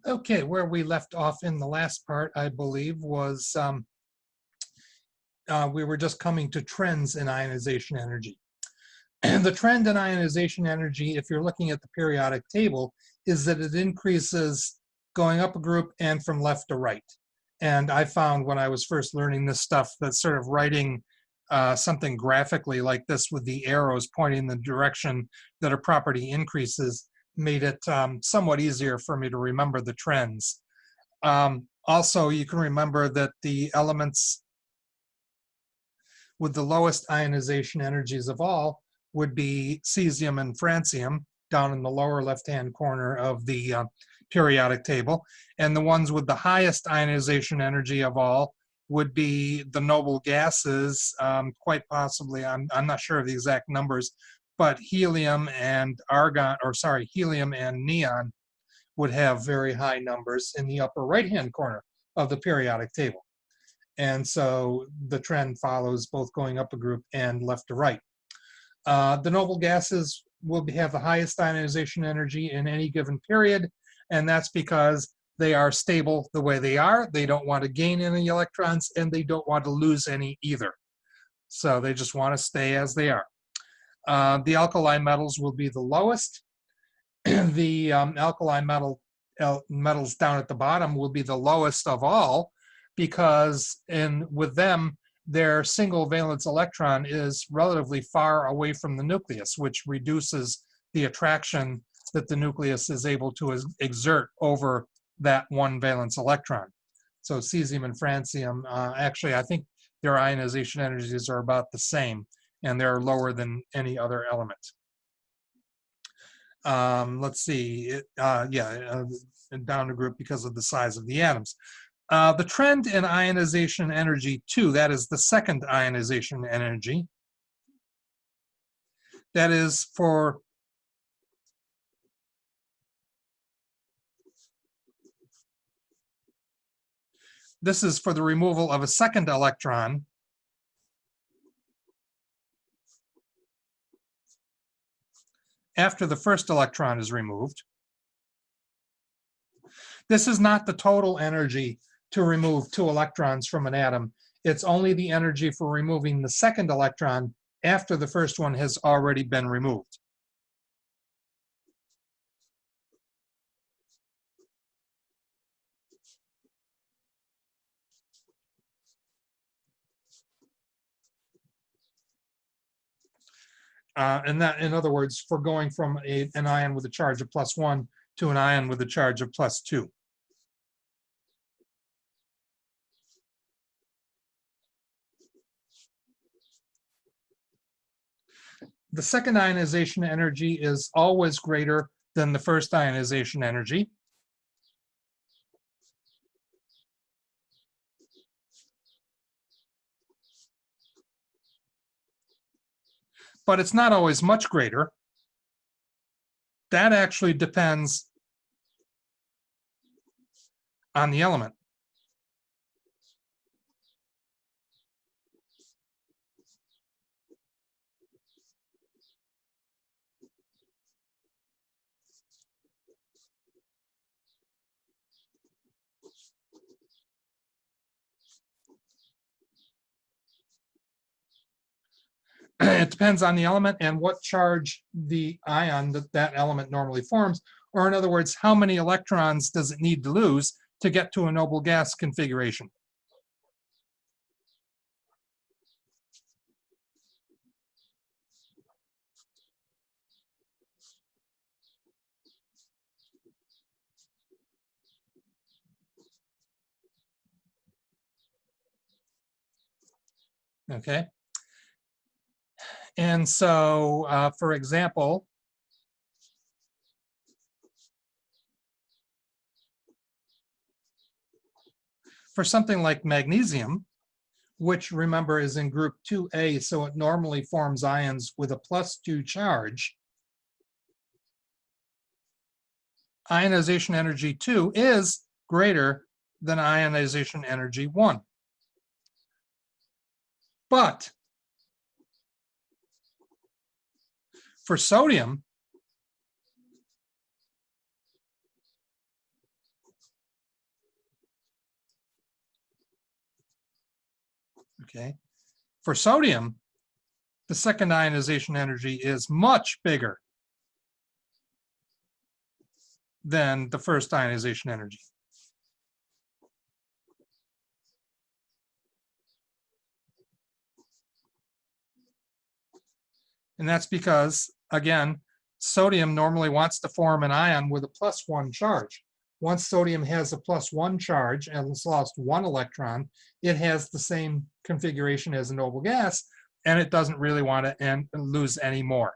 Okay, where we left off in the last part, I believe, was we were just coming to trends in ionization energy. And the trend in ionization energy, if you're looking at the periodic table, is that it increases going up a group and from left to right. And I found when I was first learning this stuff that sort of writing something graphically like this with the arrows pointing in the direction that a property increases made it somewhat easier for me to remember the trends. Also, you can remember that the elements with the lowest ionization energies of all would be cesium and francium down in the lower left-hand corner of the periodic table. And the ones with the highest ionization energy of all would be the noble gases, quite possibly, I'm not sure of the exact numbers, but helium and argon, or sorry, helium and neon would have very high numbers in the upper right-hand corner of the periodic table. And so the trend follows both going up a group and left to right. The noble gases will have the highest ionization energy in any given period, and that's because they are stable the way they are. They don't want to gain any electrons, and they don't want to lose any either. So they just want to stay as they are. The alkali metals will be the lowest. The alkali metals down at the bottom will be the lowest of all, because with them, their single valence electron is relatively far away from the nucleus, which reduces the attraction that the nucleus is able to exert over that one valence electron. So cesium and francium, actually, I think their ionization energies are about the same, and they're lower than any other element. Let's see, down a group because of the size of the atoms. The trend in ionization energy 2, that is the second ionization energy, that is for this is for the removal of a second electron after the first electron is removed. This is not the total energy to remove 2 electrons from an atom. It's only the energy for removing the second electron after the first one has already been removed. And that, in other words, for going from an ion with a charge of +1 to an ion with a charge of +2. The second ionization energy is always greater than the first ionization energy. But it's not always much greater. That actually depends on the element. It depends on the element and what charge the ion that element normally forms, or in other words, how many electrons does it need to lose to get to a noble gas configuration. Okay. And so, for example, for something like magnesium, which remember is in group 2A, so it normally forms ions with a +2 charge, ionization energy 2 is greater than ionization energy 1. But for sodium, Okay. For sodium, the second ionization energy is much bigger than the first ionization energy. And that's because, again, sodium normally wants to form an ion with a +1 charge. Once sodium has a +1 charge and it's lost 1 electron, it has the same configuration as a noble gas, and it doesn't really want to lose any more.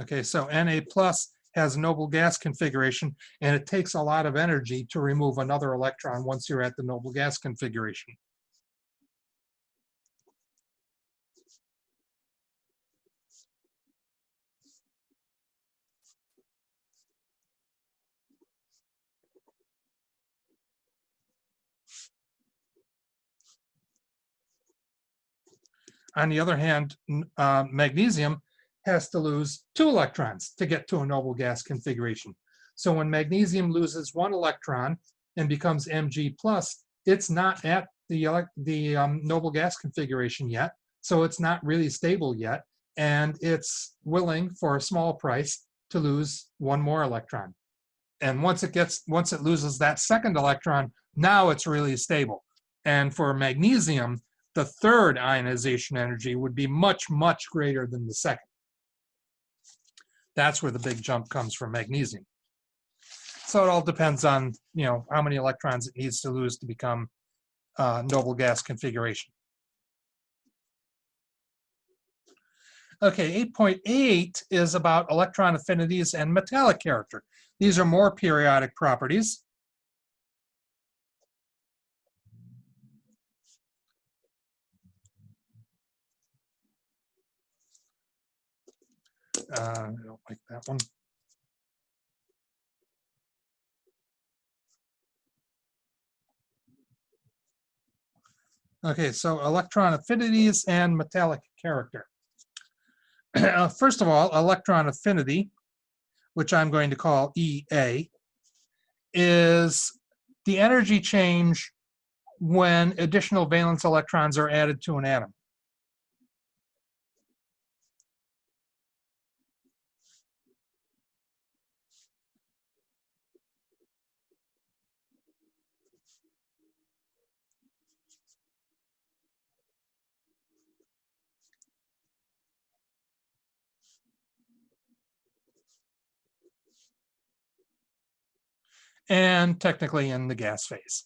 Okay, so Na plus has noble gas configuration, and it takes a lot of energy to remove another electron once you're at the noble gas configuration. On the other hand, magnesium has to lose 2 electrons to get to a noble gas configuration. So when magnesium loses 1 electron and becomes Mg plus, it's not at the noble gas configuration yet, so it's not really stable yet, and it's willing for a small price to lose 1 more electron. And once it loses that second electron, now it's really stable. And for magnesium, the third ionization energy would be much, much greater than the second. That's where the big jump comes from magnesium. So it all depends on, how many electrons it needs to lose to become noble gas configuration. Okay, 8.8 is about electron affinities and metallic character. These are more periodic properties. I don't like that one. Okay, so electron affinities and metallic character. First of all, electron affinity, which I'm going to call EA, is the energy change when additional valence electrons are added to an atom. And technically in the gas phase.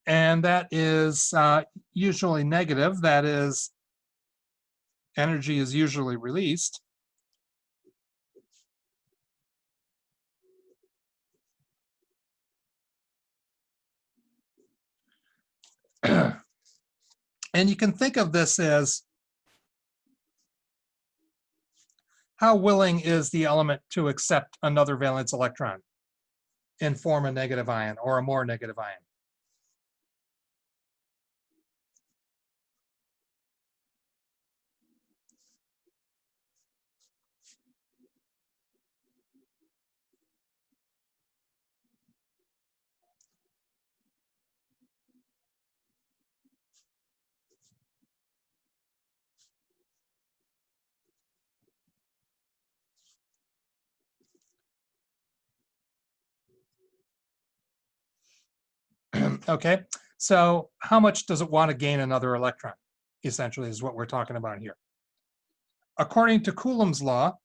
And that is usually negative. That is, energy is usually released. And you can think of this as how willing is the element to accept another valence electron and form a negative ion or a more negative ion. Okay, so how much does it want to gain another electron? Essentially is what we're talking about here. According to Coulomb's law,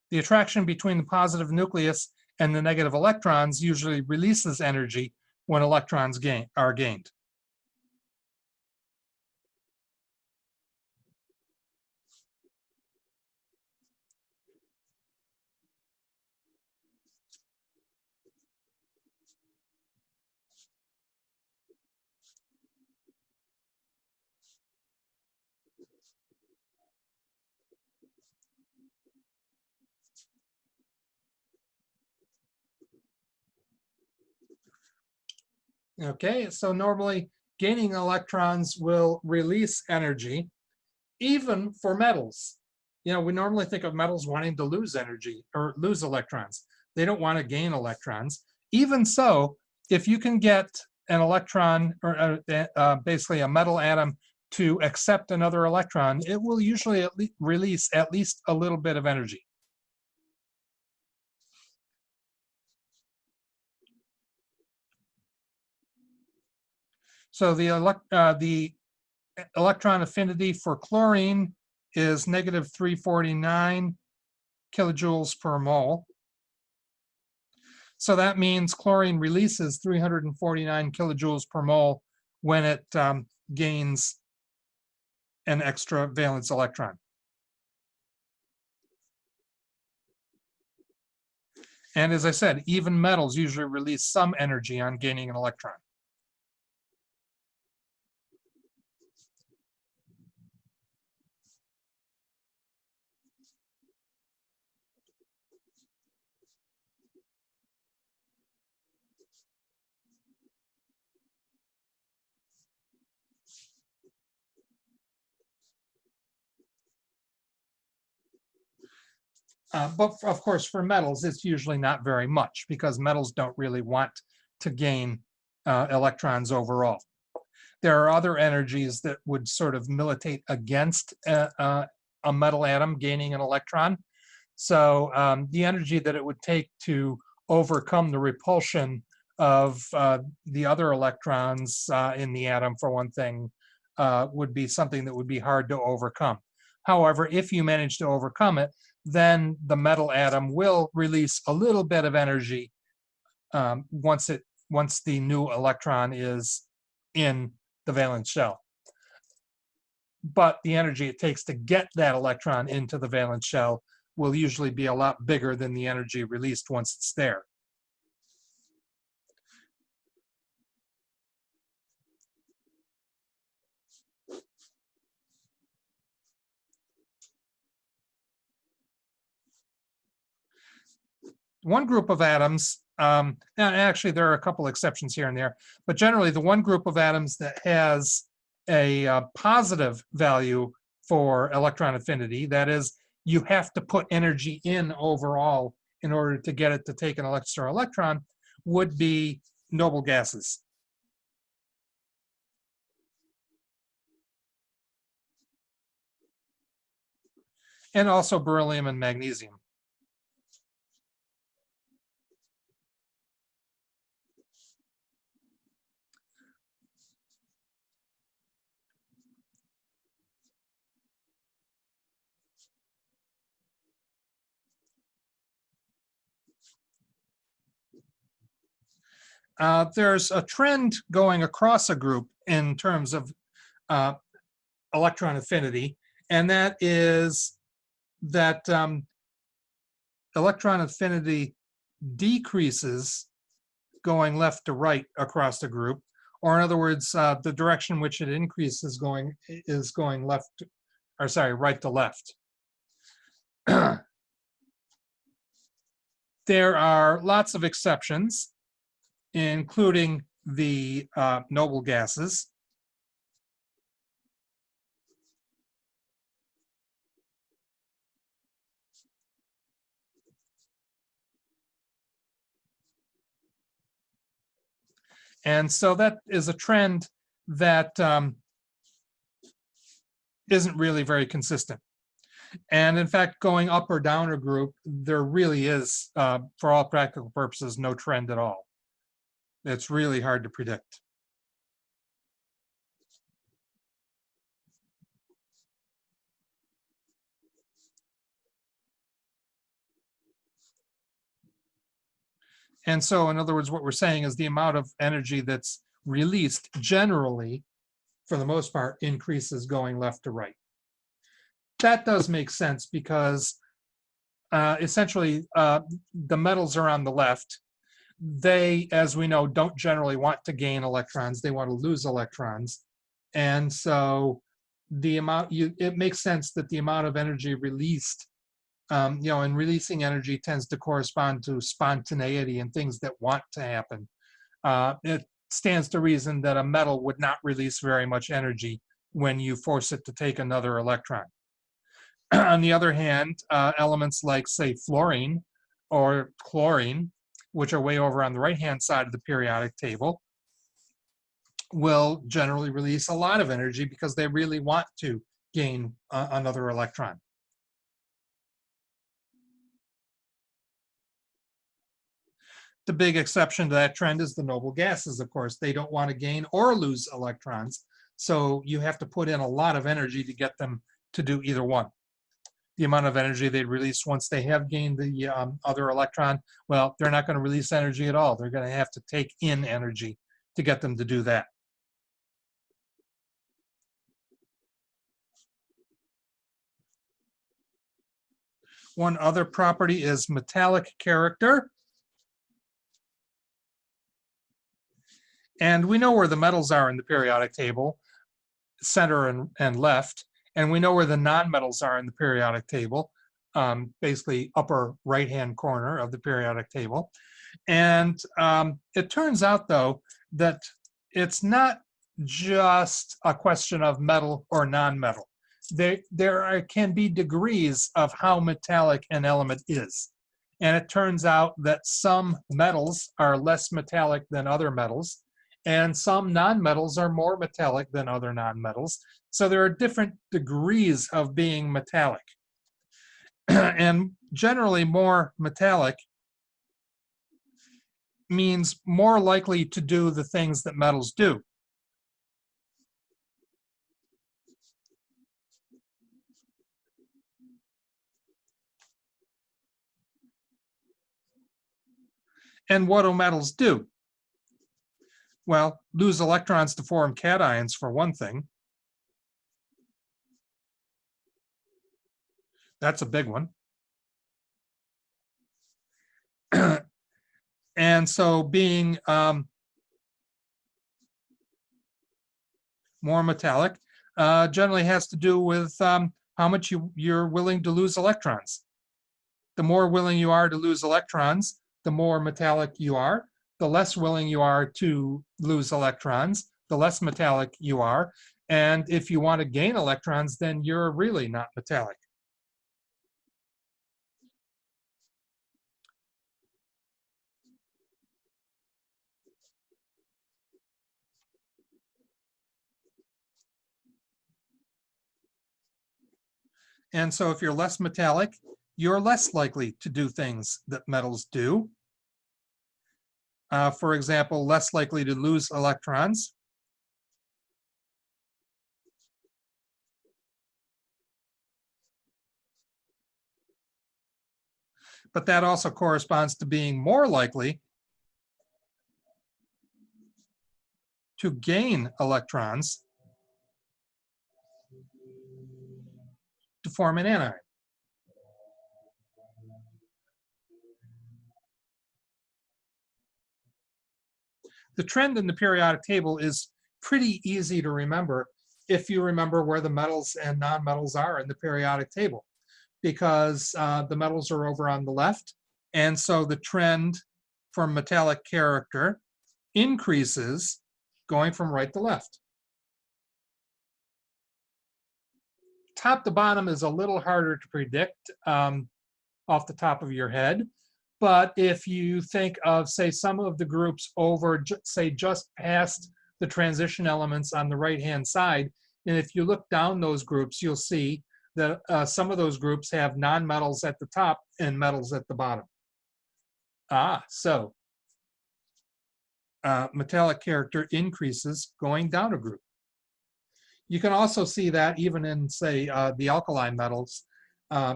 the attraction between the positive nucleus and the negative electrons usually releases energy when electrons are gained. Okay, so normally gaining electrons will release energy, even for metals. You know, we normally think of metals wanting to lose energy or lose electrons. They don't want to gain electrons. Even so, if you can get an electron or basically a metal atom to accept another electron, it will usually release at least a little bit of energy. So the electron affinity for chlorine is negative 349 kilojoules per mole. So that means chlorine releases 349 kilojoules per mole when it gains an extra valence electron. And as I said, even metals usually release some energy on gaining an electron. But of course, for metals, it's usually not very much because metals don't really want to gain electrons overall. There are other energies that would sort of militate against a metal atom gaining an electron. So the energy that it would take to overcome the repulsion of the other electrons in the atom, for one thing, would be something that would be hard to overcome. However, if you manage to overcome it, then the metal atom will release a little bit of energy once the new electron is in the valence shell. But the energy it takes to get that electron into the valence shell will usually be a lot bigger than the energy released once it's there. One group of atoms, actually there are a couple exceptions here and there, but generally the one group of atoms that has a positive value for electron affinity, that is, you have to put energy in overall in order to get it to take an extra electron, would be noble gases. And also beryllium and magnesium. There's a trend going across a group in terms of electron affinity, and that is that electron affinity decreases going left to right across the group, or in other words, the direction in which it increases is going left, or sorry, right to left. There are lots of exceptions, including the noble gases. And so that is a trend that isn't really very consistent. And in fact, going up or down a group, there really is, for all practical purposes, no trend at all. It's really hard to predict. And so, in other words, what we're saying is the amount of energy that's released generally, for the most part, increases going left to right. That does make sense because essentially the metals are on the left. They, as we know, don't generally want to gain electrons. They want to lose electrons. And so the amount, it makes sense that the amount of energy released, and releasing energy tends to correspond to spontaneity and things that want to happen. stands to reason that a metal would not release very much energy when you force it to take another electron. On the other hand, elements like, say, fluorine or chlorine, which are way over on the right-hand side of the periodic table, will generally release a lot of energy because they really want to gain another electron. The big exception to that trend is the noble gases, of course. They don't want to gain or lose electrons, so you have to put in a lot of energy to get them to do either one. The amount of energy they release once they have gained the other electron, well, they're not going to release energy at all. They're going to have to take in energy to get them to do that. One other property is metallic character. And we know where the metals are in the periodic table, center and left. And we know where the nonmetals are in the periodic table, basically upper right-hand corner of the periodic table. And it turns out, though, that it's not just a question of metal or nonmetal. There can be degrees of how metallic an element is. And it turns out that some metals are less metallic than other metals, and some nonmetals are more metallic than other nonmetals. So there are different degrees of being metallic. And generally, more metallic means more likely to do the things that metals do. And what do metals do? Well, lose electrons to form cations, for one thing. That's a big one. And so being more metallic generally has to do with how much you're willing to lose electrons. The more willing you are to lose electrons, the more metallic you are. The less willing you are to lose electrons, the less metallic you are. And if you want to gain electrons, then you're really not metallic. And so if you're less metallic, you're less likely to do things that metals do. For example, less likely to lose electrons. But that also corresponds to being more likely to gain electrons to form an anion. The trend in the periodic table is pretty easy to remember if you remember where the metals and nonmetals are in the periodic table, because the metals are over on the left. And so the trend for metallic character increases going from right to left. Top to bottom is a little harder to predict off the top of your head. But if you think of, say, some of the groups over, say, just past the transition elements on the right-hand side, and if you look down those groups, you'll see that some of those groups have nonmetals at the top and metals at the bottom. So metallic character increases going down a group. You can also see that even in, say, the alkaline metals,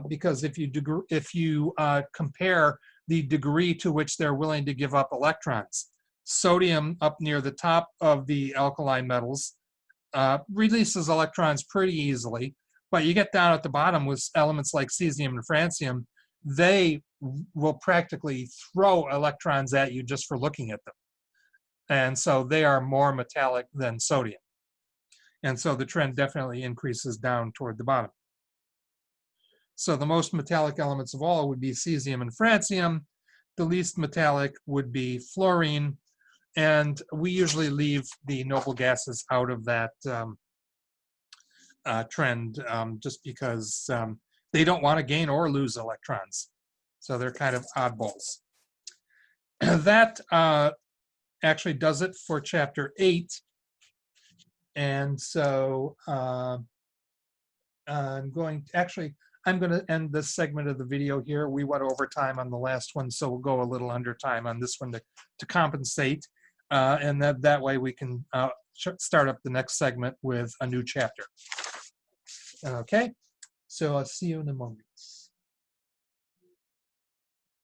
because if you compare the degree to which they're willing to give up electrons, sodium up near the top of the alkaline metals releases electrons pretty easily, but you get down at the bottom with elements like cesium and francium, they will practically throw electrons at you just for looking at them. And so they are more metallic than sodium. And so the trend definitely increases down toward the bottom. So the most metallic elements of all would be cesium and francium. The least metallic would be fluorine, And we usually leave the noble gases out of that trend just because they don't want to gain or lose electrons. So they're kind of oddballs. That actually does it for chapter 8. And so I'm going to end this segment of the video here. We went over time on the last one, so we'll go a little under time on this one to compensate. And that way we can start up the next segment with a new chapter. Okay, so I'll see you in a moment.